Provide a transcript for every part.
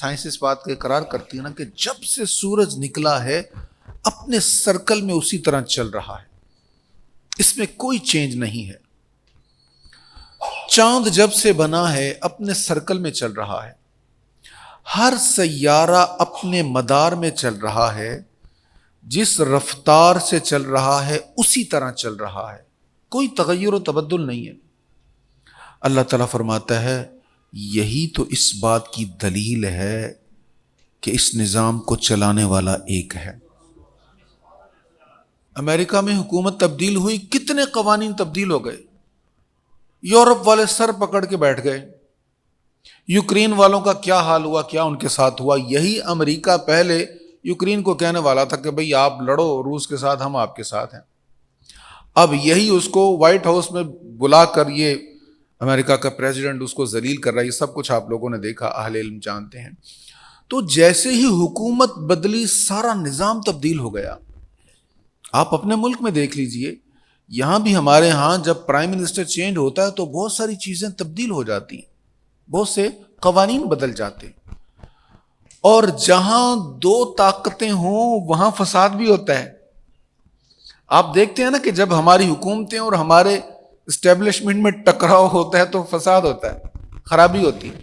Science اس بات کا اقرار کرتی ہے نا کہ جب سے سورج نکلا ہے اپنے سرکل میں اسی طرح چل رہا ہے، اس میں کوئی چینج نہیں ہے۔ چاند جب سے بنا ہے اپنے سرکل میں چل رہا ہے، ہر سیارہ اپنے مدار میں چل رہا ہے، جس رفتار سے چل رہا ہے اسی طرح چل رہا ہے، کوئی تغیر و تبدل نہیں ہے۔ اللہ تعالیٰ فرماتا ہے یہی تو اس بات کی دلیل ہے کہ اس نظام کو چلانے والا ایک ہے۔ امریکہ میں حکومت تبدیل ہوئی، کتنے قوانین تبدیل ہو گئے، یورپ والے سر پکڑ کے بیٹھ گئے۔ یوکرین والوں کا کیا حال ہوا، کیا ان کے ساتھ ہوا؟ یہی امریکہ پہلے یوکرین کو کہنے والا تھا کہ بھئی آپ لڑو روس کے ساتھ، ہم آپ کے ساتھ ہیں۔ اب یہی اس کو وائٹ ہاؤس میں بلا کر یہ امریکہ کا پریزیڈنٹ اس کو ذلیل کر رہا ہے۔ یہ سب کچھ آپ لوگوں نے دیکھا، اہل علم جانتے ہیں۔ تو جیسے ہی حکومت بدلی سارا نظام تبدیل ہو گیا۔ آپ اپنے ملک میں دیکھ لیجئے، یہاں بھی ہمارے ہاں جب پرائم منسٹر چینج ہوتا ہے تو بہت ساری چیزیں تبدیل ہو جاتی ہیں، بہت سے قوانین بدل جاتے ہیں، اور جہاں دو طاقتیں ہوں وہاں فساد بھی ہوتا ہے۔ آپ دیکھتے ہیں نا کہ جب ہماری حکومتیں اور ہمارے اسٹیبلشمنٹ میں ٹکراؤ ہوتا ہے تو فساد ہوتا ہے، خرابی ہوتی ہے۔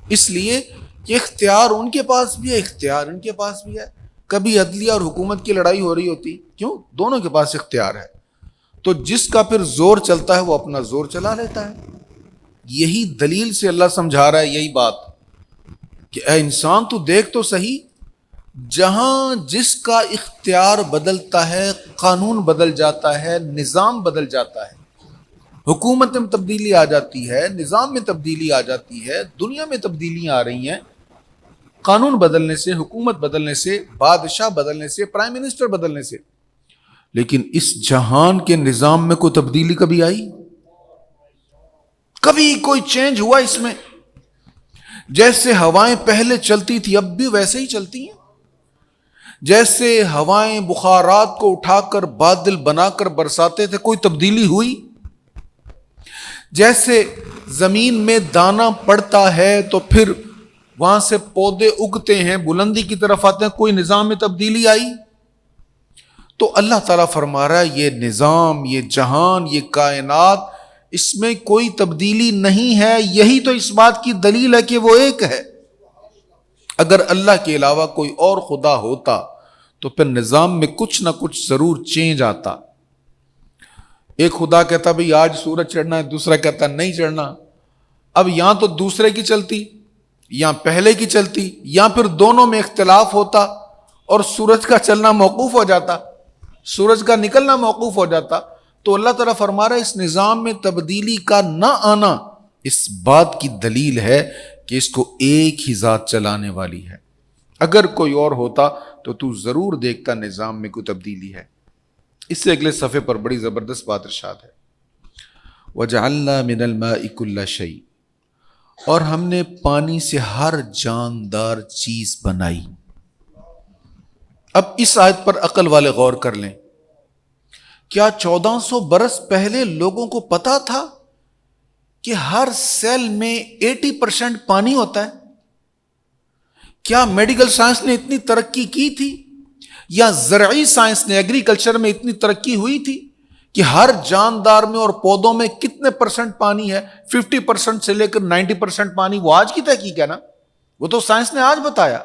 اس لیے کہ اختیار ان کے پاس بھی ہے، اختیار ان کے پاس بھی ہے۔ کبھی عدلیہ اور حکومت کی لڑائی ہو رہی ہوتی، کیوں؟ دونوں کے پاس اختیار ہے، تو جس کا پھر زور چلتا ہے وہ اپنا زور چلا لیتا ہے۔ یہی دلیل سے اللہ سمجھا رہا ہے یہی بات کہ اے انسان تو دیکھ تو صحیح، جہاں جس کا اختیار بدلتا ہے قانون بدل جاتا ہے، نظام بدل جاتا ہے، حکومت میں تبدیلی آ جاتی ہے، نظام میں تبدیلی آ جاتی ہے، دنیا میں تبدیلیاں آ رہی ہیں، قانون بدلنے سے، حکومت بدلنے سے، بادشاہ بدلنے سے، پرائم منسٹر بدلنے سے۔ لیکن اس جہان کے نظام میں کوئی تبدیلی کبھی آئی؟ کبھی کوئی چینج ہوا اس میں؟ جیسے ہوائیں پہلے چلتی تھی اب بھی ویسے ہی چلتی ہیں، جیسے ہوائیں بخارات کو اٹھا کر بادل بنا کر برساتے تھے، کوئی تبدیلی ہوئی؟ جیسے زمین میں دانا پڑتا ہے تو پھر وہاں سے پودے اگتے ہیں، بلندی کی طرف آتے ہیں، کوئی نظام میں تبدیلی آئی؟ تو اللہ تعالیٰ فرما رہا ہے یہ نظام، یہ جہان، یہ کائنات، اس میں کوئی تبدیلی نہیں ہے۔ یہی تو اس بات کی دلیل ہے کہ وہ ایک ہے۔ اگر اللہ کے علاوہ کوئی اور خدا ہوتا تو پھر نظام میں کچھ نہ کچھ ضرور چینج آتا۔ ایک خدا کہتا بھئی آج سورج چڑھنا ہے، دوسرا کہتا نہیں چڑھنا۔ اب یہاں تو دوسرے کی چلتی یا پہلے کی چلتی، یا پھر دونوں میں اختلاف ہوتا اور سورج کا چلنا موقوف ہو جاتا، سورج کا نکلنا موقوف ہو جاتا۔ تو اللہ تعالیٰ فرما رہا ہے اس نظام میں تبدیلی کا نہ آنا اس بات کی دلیل ہے کہ اس کو ایک ہی ذات چلانے والی ہے۔ اگر کوئی اور ہوتا تو ضرور دیکھتا نظام میں کوئی تبدیلی ہے۔ اس سے اگلے صفحے پر بڑی زبردست بات ارشاد ہے، وَجَعَلْنَا مِنَ الْمَاءِ كُلَّ شَيْءٍ، اور ہم نے پانی سے ہر جاندار چیز بنائی۔ اب اس آیت پر عقل والے غور کر لیں، کیا 1400 برس پہلے لوگوں کو پتا تھا کہ ہر سیل میں 80% پانی ہوتا ہے؟ کیا میڈیکل سائنس نے اتنی ترقی کی تھی، یا زرعی سائنس نے، ایگریکلچر میں اتنی ترقی ہوئی تھی کہ ہر جاندار میں اور پودوں میں کتنے پرسنٹ پانی ہے؟ 50% سے لے کر 90% پانی۔ وہ آج کی تحقیق ہے نا، وہ تو سائنس نے آج بتایا۔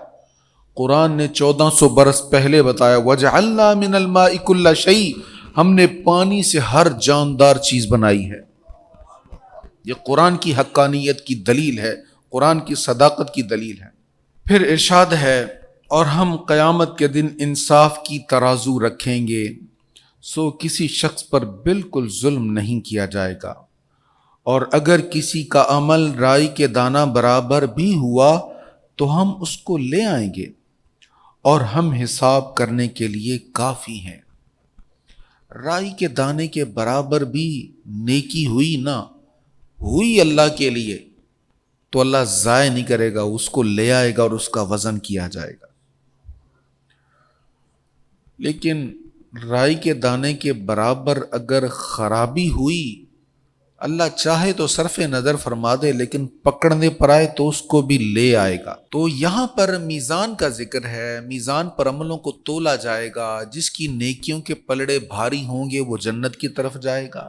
قرآن نے 1400 برس پہلے بتایا، وَجَعَلْنَا مِنَ الْمَاءِ كُلَّ شَيْءٍ، ہم نے پانی سے ہر جاندار چیز بنائی ہے۔ یہ قرآن کی حقانیت کی دلیل ہے، قرآن کی صداقت کی دلیل ہے۔ پھر ارشاد ہے، اور ہم قیامت کے دن انصاف کی ترازو رکھیں گے، سو کسی شخص پر بالکل ظلم نہیں کیا جائے گا، اور اگر کسی کا عمل رائی کے دانہ برابر بھی ہوا تو ہم اس کو لے آئیں گے، اور ہم حساب کرنے کے لیے کافی ہیں۔ رائی کے دانے کے برابر بھی نیکی ہوئی نہ ہوئی اللہ کے لیے تو اللہ ضائع نہیں کرے گا، اس کو لے آئے گا اور اس کا وزن کیا جائے گا۔ لیکن رائی کے دانے کے برابر اگر خرابی ہوئی اللہ چاہے تو صرف نظر فرما دے، لیکن پکڑنے پر آئے تو اس کو بھی لے آئے گا۔ تو یہاں پر میزان کا ذکر ہے، میزان پر عملوں کو تولا جائے گا، جس کی نیکیوں کے پلڑے بھاری ہوں گے وہ جنت کی طرف جائے گا،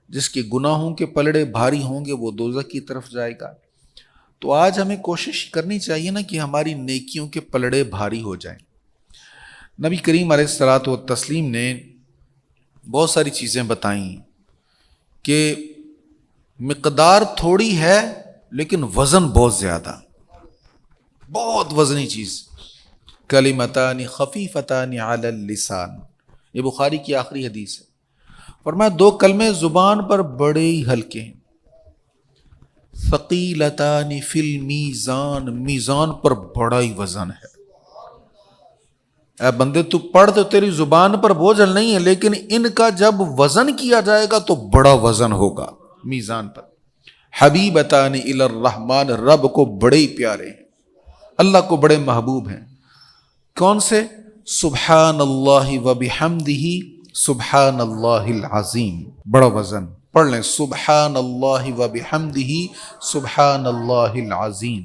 جس کے گناہوں کے پلڑے بھاری ہوں گے وہ دوزخ کی طرف جائے گا۔ تو آج ہمیں کوشش کرنی چاہیے نا کہ ہماری نیکیوں کے پلڑے بھاری ہو جائیں۔ نبی کریم علیہ الصلوۃ والتسلیم نے بہت ساری چیزیں بتائیں کہ مقدار تھوڑی ہے لیکن وزن بہت زیادہ، بہت وزنی چیز۔ کلمتان خفیفتان علی اللسان، یہ بخاری کی آخری حدیث ہے۔ فرمایا دو کلمے زبان پر بڑے ہی ہلکے ہیں، ثقیلتان فی المیزان، میزان پر بڑا ہی وزن ہے۔ اے بندے تو پڑھ تو تیری زبان پر بوجھل نہیں ہے، لیکن ان کا جب وزن کیا جائے گا تو بڑا وزن ہوگا میزان پر۔ حبیبتان الی الرحمن، رب کو بڑے ہی پیارے ہیں، اللہ کو بڑے محبوب ہیں۔ کون سے؟ سبحان اللہ وبحمدہ سبحان اللہ العظیم، بڑا وزن۔ پڑھ لیں، سبحان اللہ وبحمدہ سبحان اللہ العظیم،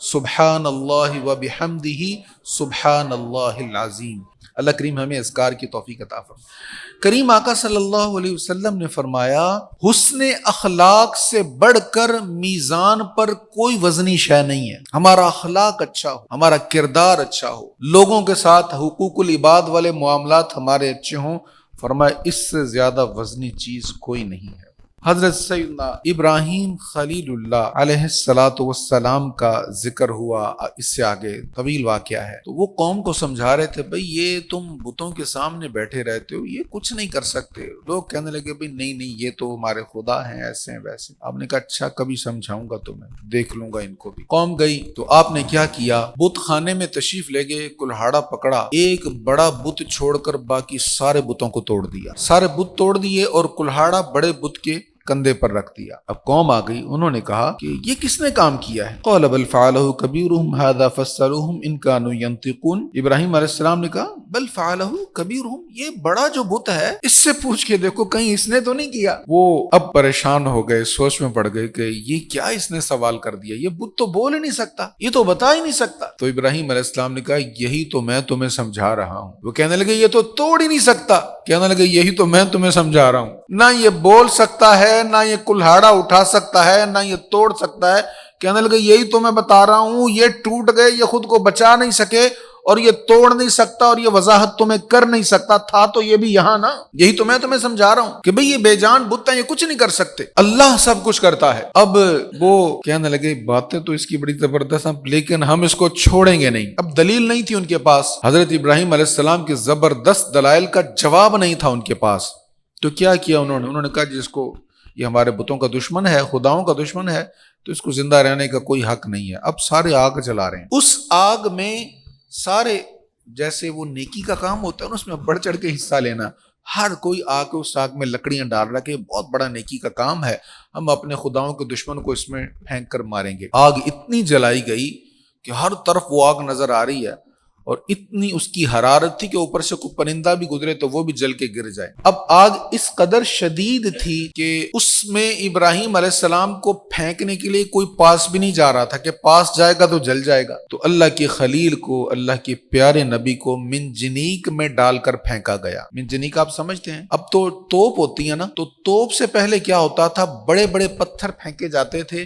سبحان اللہ وبحمدہ سبحان اللہ العظیم۔ اللہ کریم ہمیں اذکار کی توفیق عطا فرمائے۔ کریم آقا صلی اللہ علیہ وسلم نے فرمایا حسن اخلاق سے بڑھ کر میزان پر کوئی وزنی شے نہیں ہے۔ ہمارا اخلاق اچھا ہو، ہمارا کردار اچھا ہو، لوگوں کے ساتھ حقوق العباد والے معاملات ہمارے اچھے ہوں، فرمایا اس سے زیادہ وزنی چیز کوئی نہیں ہے۔ حضرت سیدنا ابراہیم خلیل اللہ علیہ السلام کا ذکر ہوا، اس سے آگے طویل واقعہ ہے۔ تو وہ قوم کو سمجھا رہے تھے، بھئی یہ تم بتوں کے سامنے بیٹھے رہتے ہو، یہ کچھ نہیں کر سکتے۔ لوگ کہنے لگے بھئی نہیں یہ تو ہمارے خدا ہیں، ایسے ہیں ویسے۔ آپ نے کہا اچھا کبھی سمجھاؤں گا تمہیں، دیکھ لوں گا ان کو بھی۔ قوم گئی تو آپ نے کیا کیا، بت خانے میں تشریف لے گئے، کلہاڑا پکڑا، ایک بڑا بت چھوڑ کر باقی سارے بتوں کو توڑ دیا، سارے بت توڑ دیے اور کلہاڑا بڑے بت کے کندھے پر رکھ دیا۔ اب قوم آ گئی، انہوں نے کہا کہ یہ کس نے کام کیا ہے؟ قال بل فعلہ کبیرہم ھذا فاسألوہم ان کانوا ینطقون۔ ابراہیم علیہ السلام نے کہا بل فعلہ کبیرہم، یہ بڑا جو بت ہے اس سے پوچھ کے دیکھو کہیں اس نے تو نہیں کیا۔ وہ اب پریشان ہو گئے، سوچ میں پڑ گئے کہ یہ کیا اس نے سوال کر دیا، یہ بت تو بول ہی نہیں سکتا، یہ تو بتا ہی نہیں سکتا۔ تو ابراہیم علیہ السلام نے کہا یہی تو میں تمہیں سمجھا رہا ہوں۔ وہ کہنے لگے یہ تو توڑ ہی نہیں سکتا، کہنے لگے یہی تو میں تمہیں سمجھا رہا ہوں، نہ یہ بول سکتا ہے، نہ یہ کلہاڑا اٹھا سکتا ہے، نہ یہ توڑ سکتا ہے۔ کہنے لگے یہی تو میں بتا رہا ہوں، یہ ٹوٹ گئے، یہ خود کو بچا نہیں سکے اور یہ توڑ نہیں سکتا اور یہ وضاحت تمہیں کر نہیں سکتا، تھا تو یہ بھی یہاں نا۔ یہی تو میں تمہیں سمجھا رہا ہوں کہ بھئی یہ بے جان بت ہیں، یہ کچھ نہیں کر سکتے، اللہ سب کچھ کرتا ہے۔ اب وہ کہنے لگے باتیں تو اس کی بڑی زبردست ہیں، لیکن ہم اس کو چھوڑیں گے نہیں۔ اب دلیل نہیں تھی ان کے پاس، حضرت ابراہیم علیہ السلام کے زبردست دلائل کا جواب نہیں تھا ان کے پاس۔ تو کیا کیا انہوں نے کہا جس کو یہ ہمارے بتوں کا دشمن ہے، خداؤں کا دشمن ہے، تو اس کو زندہ رہنے کا کوئی حق نہیں ہے۔ اب سارے آگ جلا رہے ہیں، اس آگ میں سارے جیسے وہ نیکی کا کام ہوتا ہے نا، اس میں بڑھ چڑھ کے حصہ لینا، ہر کوئی آ کے اس آگ میں لکڑیاں ڈال رہا کہ بہت بڑا نیکی کا کام ہے، ہم اپنے خداؤں کے دشمن کو اس میں پھینک کر ماریں گے۔ آگ اتنی جلائی گئی کہ ہر طرف وہ آگ نظر آ رہی ہے، اور اتنی اس کی حرارت تھی کہ اوپر سے کوئی پرندہ بھی گزرے تو وہ بھی جل کے گر جائے۔ اب آگ اس قدر شدید تھی کہ اس میں ابراہیم علیہ السلام کو پھینکنے کے لیے کوئی پاس بھی نہیں جا رہا تھا کہ پاس جائے گا تو جل جائے گا۔ تو اللہ کے خلیل کو، اللہ کے پیارے نبی کو منجنیق میں ڈال کر پھینکا گیا۔ منجنیق آپ سمجھتے ہیں، اب تو توپ ہوتی ہے نا، تو توپ سے پہلے کیا ہوتا تھا، بڑے بڑے پتھر پھینکے جاتے تھے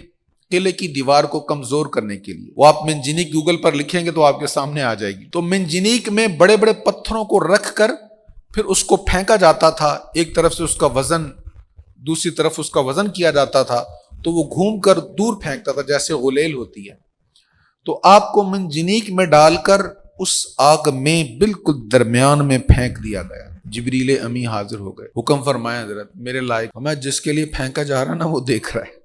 قلعے کی دیوار کو کمزور کرنے کے لیے۔ وہ آپ منجنیق گوگل پر لکھیں گے تو آپ کے سامنے آ جائے گی۔ تو منجنیق میں بڑے بڑے پتھروں کو رکھ کر پھر اس کو پھینکا جاتا تھا، ایک طرف سے اس کا وزن، دوسری طرف اس کا وزن کیا جاتا تھا، تو وہ گھوم کر دور پھینکتا تھا جیسے غلیل ہوتی ہے۔ تو آپ کو منجنیق میں ڈال کر اس آگ میں بالکل درمیان میں پھینک دیا گیا۔ جبریل امی حاضر ہو گئے، حکم فرمایا حضرت میرے لائق، ہمیں جس کے لیے پھینکا جا رہا نا وہ دیکھ رہا ہے۔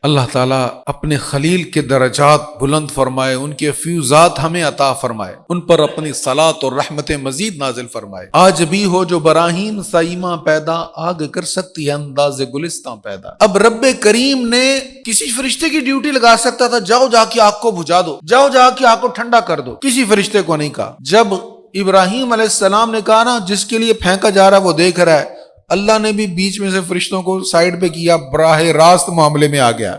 اللہ تعالیٰ اپنے خلیل کے درجات بلند فرمائے، ان کے فیوزات ہمیں عطا فرمائے، ان پر اپنی صلاۃ اور رحمت مزید نازل فرمائے۔ آج بھی ہو جو براہین سائمہ پیدا، آگ کر سکتی ہے انداز گلستاں پیدا۔ اب رب کریم نے کسی فرشتے کی ڈیوٹی لگا سکتا تھا، جاؤ جا کے آگ کو بجھا دو، جاؤ جا کے آگ کو ٹھنڈا کر دو، کسی فرشتے کو نہیں کہا۔ جب ابراہیم علیہ السلام نے کہا نا جس کے لیے پھینکا جا رہا ہے وہ دیکھ رہا ہے، اللہ نے بھی بیچ میں سے فرشتوں کو سائڈ پہ کیا، براہ راست معاملے میں آ گیا.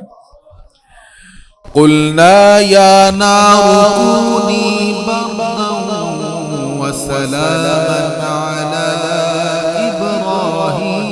قلنا یا نار کونی بردا وسلاما علی ابراہیم.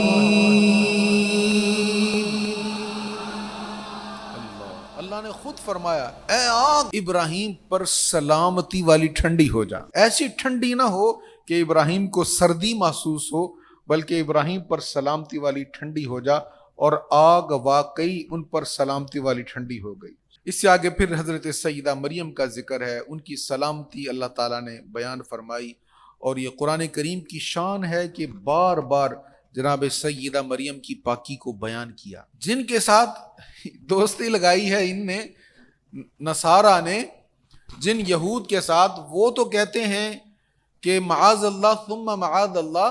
اللہ نے خود فرمایا اے آگ ابراہیم پر سلامتی والی ٹھنڈی ہو جا. ایسی ٹھنڈی نہ ہو کہ ابراہیم کو سردی محسوس ہو، بلکہ ابراہیم پر سلامتی والی ٹھنڈی ہو جا. اور آگ واقعی ان پر سلامتی والی ٹھنڈی ہو گئی. اس سے آگے پھر حضرت سیدہ مریم کا ذکر ہے، ان کی سلامتی اللہ تعالیٰ نے بیان فرمائی. اور یہ قرآن کریم کی شان ہے کہ بار بار جناب سیدہ مریم کی پاکی کو بیان کیا. جن کے ساتھ دوستی لگائی ہے ان نے، نصارہ نے، جن یہود کے ساتھ، وہ تو کہتے ہیں کہ معاذ اللہ ثم معاذ اللہ،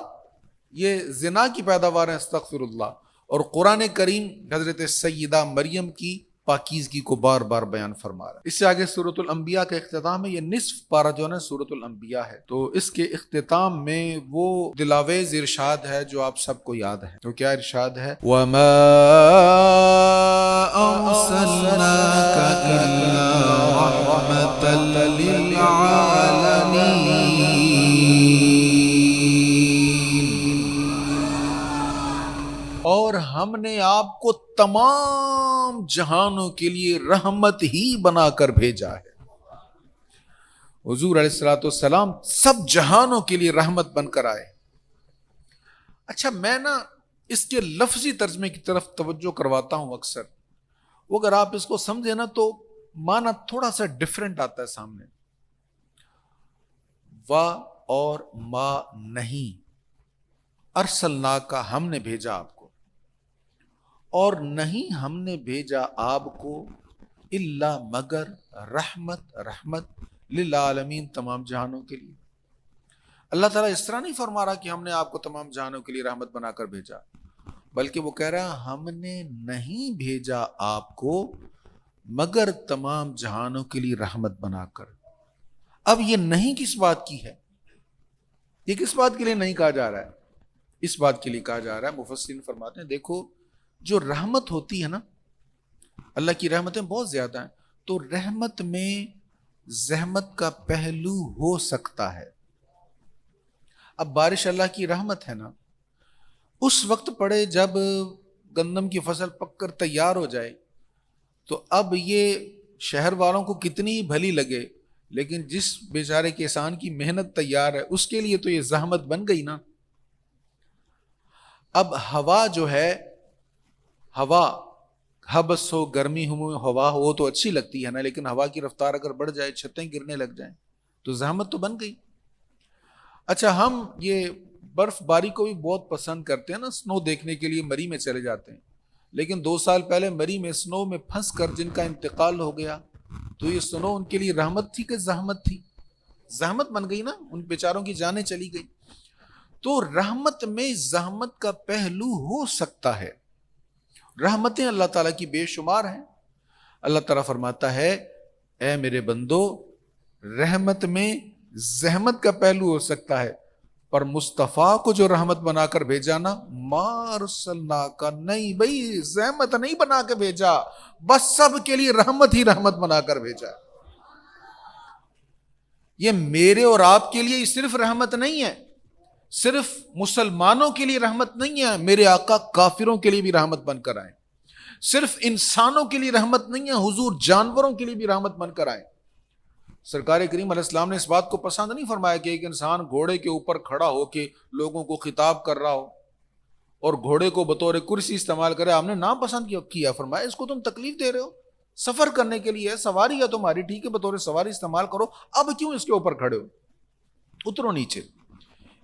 یہ زنا کی پیداوار ہے، استغفر اللہ. اور قرآن کریم حضرت سیدہ مریم کی پاکیزگی کو بار بار بیان فرما رہا ہے. اس سے آگے سورۃ الانبیاء کا اختتام ہے. یہ نصف پارہ جو ہے نا سورۃ الانبیاء ہے، تو اس کے اختتام میں وہ دلاویز ارشاد ہے جو آپ سب کو یاد ہے. تو کیا ارشاد ہے؟ وَمَا أَرْسَلْنَاكَ إِلَّا رَحْمَةً لِّلْعَالَمِينَ. اور ہم نے آپ کو تمام جہانوں کے لیے رحمت ہی بنا کر بھیجا ہے. حضور علیہ الصلوۃ والسلام سب جہانوں کے لیے رحمت بن کر آئے. اچھا میں نا اس کے لفظی ترجمے کی طرف توجہ کرواتا ہوں اکثر. وہ اگر آپ اس کو سمجھے نا تو معنی تھوڑا سا ڈیفرنٹ آتا ہے سامنے. وا اور ما نہیں، ارسلنا کا ہم نے بھیجا آپ کو، اور نہیں ہم نے بھیجا آپ کو الا مگر رحمت للعالمین، تمام جہانوں کے لیے. اللہ تعالیٰ اس طرح نہیں فرما رہا کہ ہم نے آپ کو تمام جہانوں کے لیے رحمت بنا کر بھیجا، بلکہ وہ کہہ رہا ہے ہم نے نہیں بھیجا آپ کو مگر تمام جہانوں کے لیے رحمت بنا کر. اب یہ نہیں کس بات کی ہے؟ یہ کس بات کے لیے نہیں کہا جا رہا ہے؟ اس بات کے لیے کہا جا رہا ہے، مفسرین فرماتے ہیں دیکھو جو رحمت ہوتی ہے نا، اللہ کی رحمتیں بہت زیادہ ہیں، تو رحمت میں زحمت کا پہلو ہو سکتا ہے. اب بارش اللہ کی رحمت ہے نا، اس وقت پڑے جب گندم کی فصل پک کر تیار ہو جائے، تو اب یہ شہر والوں کو کتنی بھلی لگے، لیکن جس بیچارے کسان کی محنت تیار ہے اس کے لیے تو یہ زحمت بن گئی نا. اب ہوا جو ہے، ہوا حبس ہو، گرمی ہو، ہوا ہو، وہ تو اچھی لگتی ہے نا، لیکن ہوا کی رفتار اگر بڑھ جائے، چھتیں گرنے لگ جائیں تو زحمت تو بن گئی. اچھا ہم یہ برف باری کو بھی بہت پسند کرتے ہیں نا، سنو دیکھنے کے لیے مری میں چلے جاتے ہیں، لیکن 2 سال پہلے مری میں سنو میں پھنس کر جن کا انتقال ہو گیا، تو یہ سنو ان کے لیے رحمت تھی کہ زحمت تھی؟ زحمت بن گئی نا، ان بیچاروں کی جانیں چلی گئی. تو رحمت میں زحمت کا پہلو ہو سکتا ہے. رحمتیں اللہ تعالیٰ کی بے شمار ہیں. اللہ تعالیٰ فرماتا ہے اے میرے بندو، رحمت میں زحمت کا پہلو ہو سکتا ہے، پر مصطفیٰ کو جو رحمت بنا کر بھیجا نا، ما ارسلنا کا نہیں بھائی، زحمت نہیں بنا کے بھیجا، بس سب کے لیے رحمت ہی رحمت بنا کر بھیجا. یہ میرے اور آپ کے لیے صرف رحمت نہیں ہے، صرف مسلمانوں کے لیے رحمت نہیں ہے، میرے آقا کافروں کے لیے بھی رحمت بن کر آئے. صرف انسانوں کے لیے رحمت نہیں ہے، حضور جانوروں کے لیے بھی رحمت بن کر آئے. سرکار کریم علیہ السلام نے اس بات کو پسند نہیں فرمایا کہ ایک انسان گھوڑے کے اوپر کھڑا ہو کے لوگوں کو خطاب کر رہا ہو اور گھوڑے کو بطور کرسی استعمال کرے. آپ نے ناپسند کیا، فرمایا اس کو تم تکلیف دے رہے ہو، سفر کرنے کے لیے سواری ہے تمہاری، ٹھیک ہے بطور سواری استعمال کرو، اب کیوں اس کے اوپر کھڑے ہو، اترو نیچے.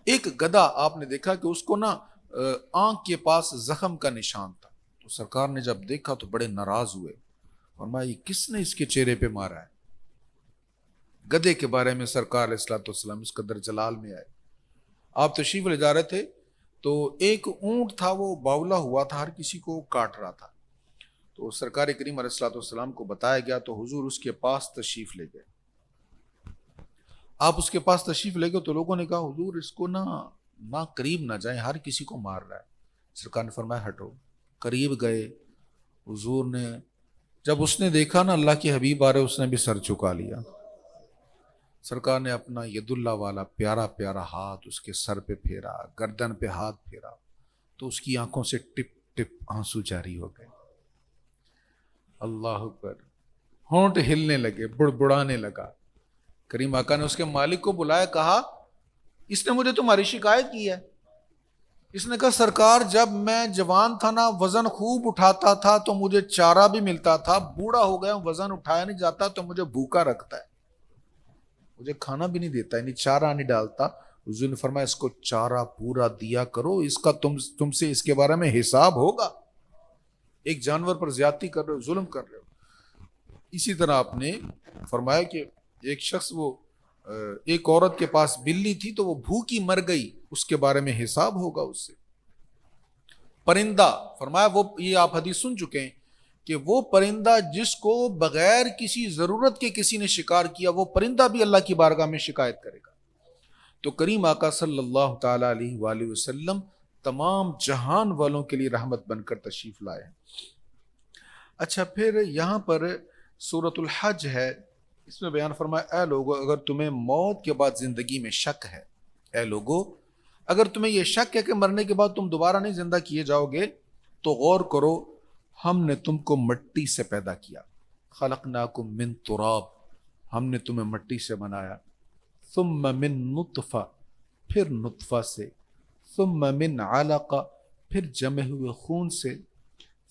ایک گدھا آپ نے دیکھا کہ اس کو نا آنکھ کے پاس زخم کا نشان تھا، تو سرکار نے جب دیکھا تو بڑے ناراض ہوئے، فرمایا یہ کس نے اس کے چہرے پہ مارا ہے؟ گدھے کے بارے میں سرکار علیہ الصلوۃ والسلام اس قدر جلال میں آئے. آپ تشریف لے جا رہے تھے تو ایک اونٹ تھا، وہ باولا ہوا تھا، ہر کسی کو کاٹ رہا تھا. تو سرکار کریم علیہ الصلوۃ والسلام کو بتایا گیا تو حضور اس کے پاس تشریف لے گئے. آپ اس کے پاس تشریف لے گئے تو لوگوں نے کہا حضور اس کو نہ قریب نہ جائیں، ہر کسی کو مار رہا ہے. سرکار نے فرمایا ہٹو. قریب گئے. حضور نے جب اس نے دیکھا نا اللہ کے حبیب آ رہے، اس نے بھی سر چکا لیا. سرکار نے اپنا ید اللہ والا پیارا پیارا ہاتھ اس کے سر پہ پھیرا، گردن پہ ہاتھ پھیرا، تو اس کی آنکھوں سے ٹپ ٹپ آنسو جاری ہو گئے. اللہ اکبر. ہونٹ ہلنے لگے، بڑبڑانے لگا. کریم آقا نے اس کے مالک کو بلایا، کہا اس نے مجھے تمہاری شکایت کی ہے. اس نے کہا سرکار جب میں جوان تھا نا وزن خوب اٹھاتا تھا تو مجھے چارہ بھی ملتا تھا، بوڑھا ہو گیا وزن اٹھایا نہیں جاتا تو مجھے بھوکا رکھتا ہے، مجھے کھانا بھی نہیں دیتا، یعنی چارہ نہیں ڈالتا. حضور نے فرمایا اس کو چارہ پورا دیا کرو، اس کا تم سے اس کے بارے میں حساب ہوگا. ایک جانور پر زیادتی کر رہے ہو، ظلم کر رہے ہو. اسی طرح آپ نے فرمایا کہ ایک شخص ایک عورت کے پاس بلی تھی تو وہ بھوکی مر گئی، اس کے بارے میں حساب ہوگا اس سے. پرندہ فرمایا وہ، یہ آپ حدیث سن چکے ہیں کہ وہ پرندہ جس کو بغیر کسی ضرورت کے کسی نے شکار کیا، وہ پرندہ بھی اللہ کی بارگاہ میں شکایت کرے گا. تو کریم آقا صلی اللہ تعالی علیہ وآلہ وسلم تمام جہان والوں کے لیے رحمت بن کر تشریف لائے. اچھا، پھر یہاں پر سورۃ الحج ہے، اس میں بیان فرمایا اے لوگو اگر تمہیں موت کے بعد زندگی میں شک ہے، اے لوگو اگر تمہیں یہ شک ہے کہ مرنے کے بعد تم دوبارہ نہیں زندہ کیے جاؤ گے تو غور کرو، ہم نے تم کو مٹی سے پیدا کیا. خلقناکم من تراب، ہم نے تمہیں مٹی سے بنایا. ثم من نطفہ، پھر نطفہ سے. ثم من علقہ، پھر جمے ہوئے خون سے.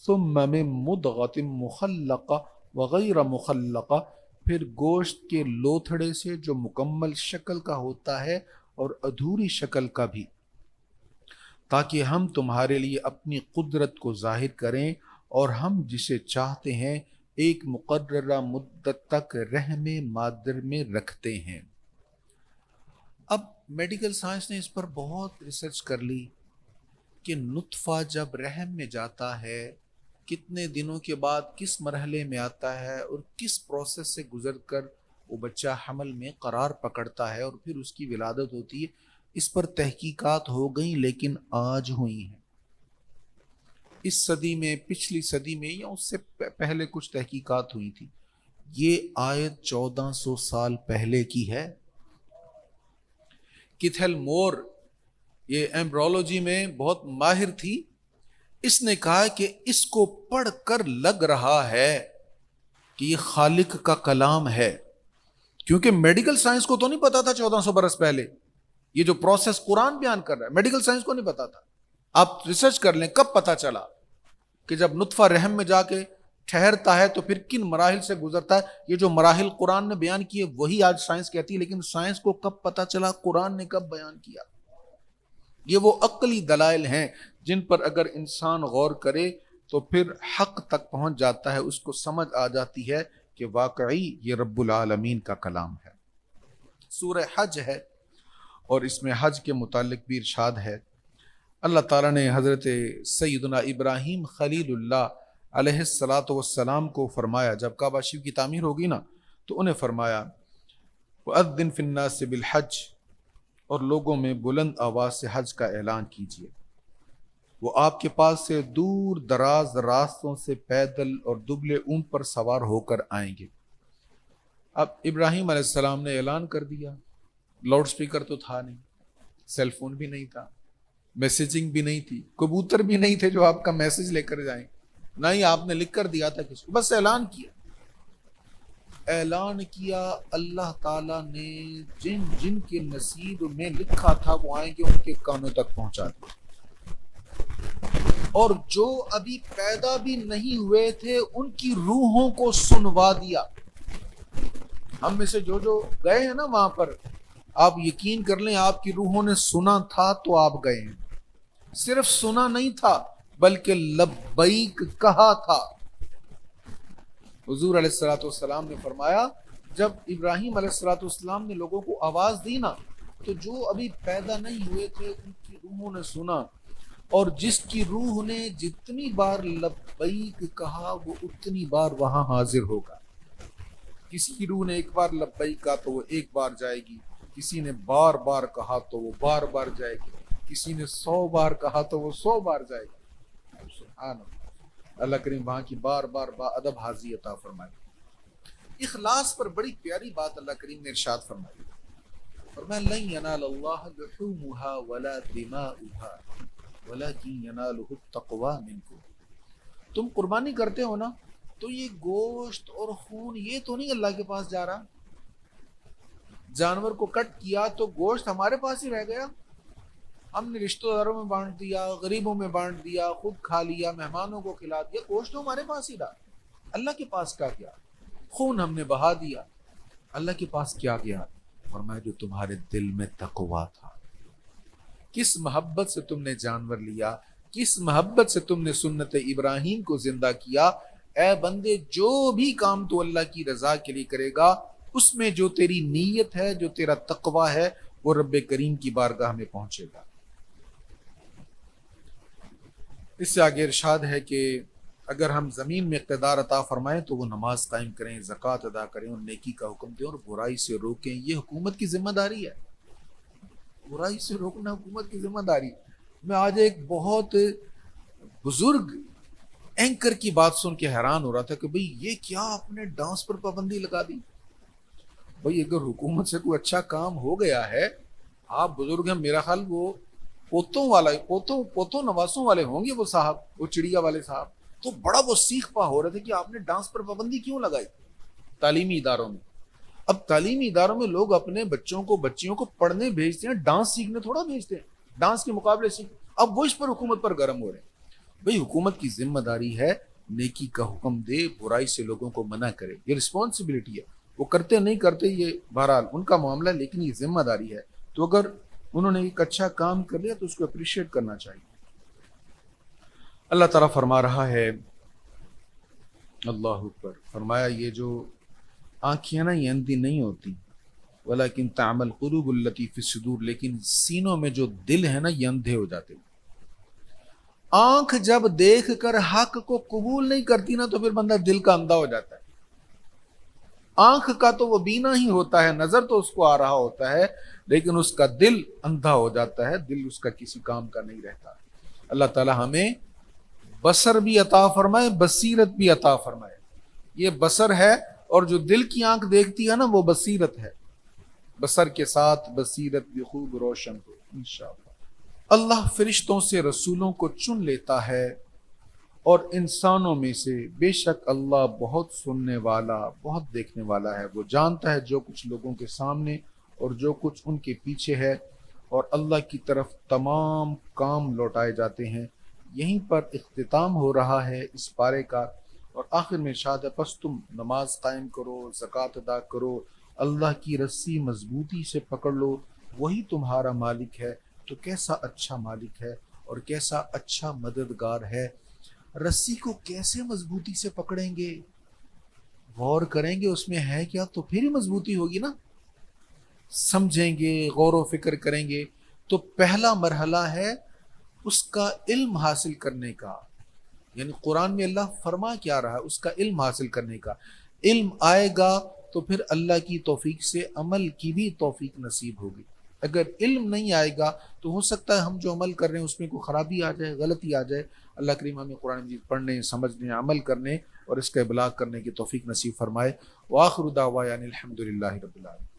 ثم من مضغۃ مخلقہ وغیر مخلقہ، پھر گوشت کے لوتھڑے سے جو مکمل شکل کا ہوتا ہے اور ادھوری شکل کا بھی، تاکہ ہم تمہارے لیے اپنی قدرت کو ظاہر کریں اور ہم جسے چاہتے ہیں ایک مقررہ مدت تک رحم مادر میں رکھتے ہیں. اب میڈیکل سائنس نے اس پر بہت ریسرچ کر لی کہ نطفہ جب رحم میں جاتا ہے کتنے دنوں کے بعد کس مرحلے میں آتا ہے اور کس پروسیس سے گزر کر وہ بچہ حمل میں قرار پکڑتا ہے اور پھر اس کی ولادت ہوتی ہے. اس پر تحقیقات ہو گئیں لیکن آج ہوئی ہیں. اس صدی میں، پچھلی صدی میں یا اس سے پہلے کچھ تحقیقات ہوئی تھی. یہ آیت 1400 سال پہلے کی ہے. کیتھل مور یہ ایمبرولوجی میں بہت ماہر تھی، اس نے کہا کہ اس کو پڑھ کر لگ رہا ہے کہ یہ خالق کا کلام ہے، کیونکہ میڈیکل سائنس کو تو نہیں پتا تھا 1400 برس پہلے یہ جو پروسیس قرآن بیان کر رہا ہے، میڈیکل سائنس کو نہیں پتا تھا. آپ ریسرچ کر لیں کب پتا چلا کہ جب نطفہ رحم میں جا کے ٹھہرتا ہے تو پھر کن مراحل سے گزرتا ہے. یہ جو مراحل قرآن نے بیان کیے وہی آج سائنس کہتی ہے، لیکن سائنس کو کب پتا چلا، قرآن نے کب بیان کیا. یہ وہ عقلی دلائل ہیں جن پر اگر انسان غور کرے تو پھر حق تک پہنچ جاتا ہے، اس کو سمجھ آ جاتی ہے کہ واقعی یہ رب العالمین کا کلام ہے. سورہ حج ہے اور اس میں حج کے متعلق بھی ارشاد ہے. اللہ تعالیٰ نے حضرت سیدنا ابراہیم خلیل اللہ علیہ السلام کو فرمایا، جب کعبہ شریف کی تعمیر ہوگی نا تو انہیں فرمایا وَأَذِّن فِي النَّاسِ بِالْحَجِّ، اور لوگوں میں بلند آواز سے حج کا اعلان کیجیے. وہ آپ کے پاس سے دور دراز راستوں سے پیدل اور دبلے اونٹ پر سوار ہو کر آئیں گے. اب ابراہیم علیہ السلام نے اعلان کر دیا. لاؤڈ سپیکر تو تھا نہیں، سیل فون بھی نہیں تھا، میسیجنگ بھی نہیں تھی، کبوتر بھی نہیں تھے جو آپ کا میسج لے کر جائیں، نہ ہی آپ نے لکھ کر دیا تھا کسی کو، بس اعلان کیا. اعلان کیا اللہ تعالیٰ نے جن جن کے نصیب میں لکھا تھا وہ آئیں گے ان کے کانوں تک پہنچا دیا، اور جو ابھی پیدا بھی نہیں ہوئے تھے ان کی روحوں کو سنوا دیا. ہم میں سے جو گئے ہیں نا وہاں پر، آپ یقین کر لیں آپ کی روحوں نے سنا تھا تو آپ گئے ہیں. صرف سنا نہیں تھا بلکہ لبیک کہا تھا. حضور علیہ السلام نے فرمایا جب ابراہیم علیہ السلام نے لوگوں کو آواز دی نا تو جو ابھی پیدا نہیں ہوئے تھے ان کی روحوں نے سنا، اور جس کی روح نے جتنی بار لبیک کہا وہ اتنی بار وہاں حاضر ہوگا. کسی کی روح نے ایک بار لبیک کہا تو وہ ایک بار جائے گی، کسی نے بار بار کہا تو وہ بار بار جائے گی، کسی نے 100 بار کہا تو وہ 100 بار جائے گا. سبحان اللہ. اللہ کریم وہاں کی بار بار با ادب حاضری عطا فرمائے. اخلاص پر بڑی پیاری بات اللہ کریم نے ارشاد فرمائی. فرمایا لن ینال اللہ لحومها ولا دماؤها ولکن ینالہ التقوی منکم. تم قربانی کرتے ہو نا تو یہ گوشت اور خون یہ تو نہیں اللہ کے پاس جا رہا. جانور کو کٹ کیا تو گوشت ہمارے پاس ہی رہ گیا, ہم نے رشتہ داروں میں بانٹ دیا, غریبوں میں بانٹ دیا, خود کھا لیا, مہمانوں کو کھلا دیا, گوشت تو ہمارے پاس ہی رہا. اللہ کے پاس کا کیا؟ خون ہم نے بہا دیا, اللہ کے پاس کیا گیا؟ فرمایا جو تمہارے دل میں تقویٰ تھا. کس محبت سے تم نے جانور لیا, کس محبت سے تم نے سنت ابراہیم کو زندہ کیا. اے بندے جو بھی کام تو اللہ کی رضا کے لیے کرے گا اس میں جو تیری نیت ہے, جو تیرا تقویٰ ہے, وہ رب کریم کی بارگاہ میں پہنچے گا. اس سے آگے ارشاد ہے کہ اگر ہم زمین میں اقتدار عطا فرمائیں تو وہ نماز قائم کریں, زکوٰۃ ادا کریں اور نیکی کا حکم دیں اور برائی سے روکیں. یہ حکومت کی ذمہ داری ہے, برائی سے روکنا حکومت کی ذمہ داری. میں آج ایک بہت بزرگ اینکر کی بات سن کے حیران ہو رہا تھا کہ بھئی یہ کیا آپ نے ڈانس پر پابندی لگا دی. بھئی اگر حکومت سے کوئی اچھا کام ہو گیا ہے, آپ بزرگ ہیں, میرا خیال وہ پوتوں نواسوں والے ہوں گے وہ صاحب, وہ چڑیا والے صاحب, تو بڑا وہ سیکھ پا ہو رہے تھے کہ آپ نے ڈانس پر پابندی کیوں لگائی تعلیمی اداروں میں. اب تعلیمی اداروں میں لوگ اپنے بچیوں کو پڑھنے بھیجتے ہیں, ڈانس سیکھنے تھوڑا بھیجتے ہیں, ڈانس کے مقابلے سیکھ. اب وہ اس پر حکومت پر گرم ہو رہے ہیں. بھئی حکومت کی ذمہ داری ہے نیکی کا حکم دے, برائی سے لوگوں کو منع کرے, یہ رسپانسبلٹی ہے. وہ کرتے نہیں کرتے یہ بہرحال ان کا معاملہ, لیکن یہ ذمہ داری ہے. تو اگر انہوں نے ایک اچھا کام کر لیا تو اس کو اپریشیٹ کرنا چاہیے. اللہ تعالیٰ فرما رہا ہے, اللہ اکبر, فرمایا یہ جو آنکھیں نا یہ اندھی نہیں ہوتی, ولیکن تعمل قلوب التی فی الصدور, لیکن سینوں میں جو دل ہے نا یہ اندھے ہو جاتے. آنکھ جب دیکھ کر حق کو قبول نہیں کرتی نا تو پھر بندہ دل کا اندھا ہو جاتا ہے. آنکھ کا تو وہ بینا ہی ہوتا ہے, نظر تو اس کو آ رہا ہوتا ہے, لیکن اس کا دل اندھا ہو جاتا ہے, دل اس کا کسی کام کا نہیں رہتا. اللہ تعالی ہمیں بصر بھی عطا فرمائے, بصیرت بھی عطا فرمائے. یہ بصر ہے اور جو دل کی آنکھ دیکھتی ہے نا وہ بصیرت ہے. بصر کے ساتھ بصیرت بھی خوب روشن ہو انشاءاللہ. اللہ فرشتوں سے رسولوں کو چن لیتا ہے اور انسانوں میں سے بے شک اللہ بہت سننے والا, بہت دیکھنے والا ہے. وہ جانتا ہے جو کچھ لوگوں کے سامنے اور جو کچھ ان کے پیچھے ہے, اور اللہ کی طرف تمام کام لوٹائے جاتے ہیں. یہیں پر اختتام ہو رہا ہے اس پارے کا, اور آخر میں ارشاد ہے پس تم نماز قائم کرو, زکوٰۃ ادا کرو, اللہ کی رسی مضبوطی سے پکڑ لو, وہی تمہارا مالک ہے. تو کیسا اچھا مالک ہے اور کیسا اچھا مددگار ہے. رسی کو کیسے مضبوطی سے پکڑیں گے, غور کریں گے اس میں ہے کیا, تو پھر ہی مضبوطی ہوگی نا. سمجھیں گے, غور و فکر کریں گے. تو پہلا مرحلہ ہے اس کا علم حاصل کرنے کا, یعنی قرآن میں اللہ فرما کیا رہا ہے, اس کا علم حاصل کرنے کا. علم آئے گا تو پھر اللہ کی توفیق سے عمل کی بھی توفیق نصیب ہوگی. اگر علم نہیں آئے گا تو ہو سکتا ہے ہم جو عمل کر رہے ہیں اس میں کوئی خرابی آ جائے, غلطی آ جائے. اللہ کریم ہمیں قرآن مجید پڑھنے, سمجھنے, عمل کرنے اور اس کا ابلاغ کرنے کی توفیق نصیب فرمائے. وآخر دعوانا الحمد للہ رب العالمین.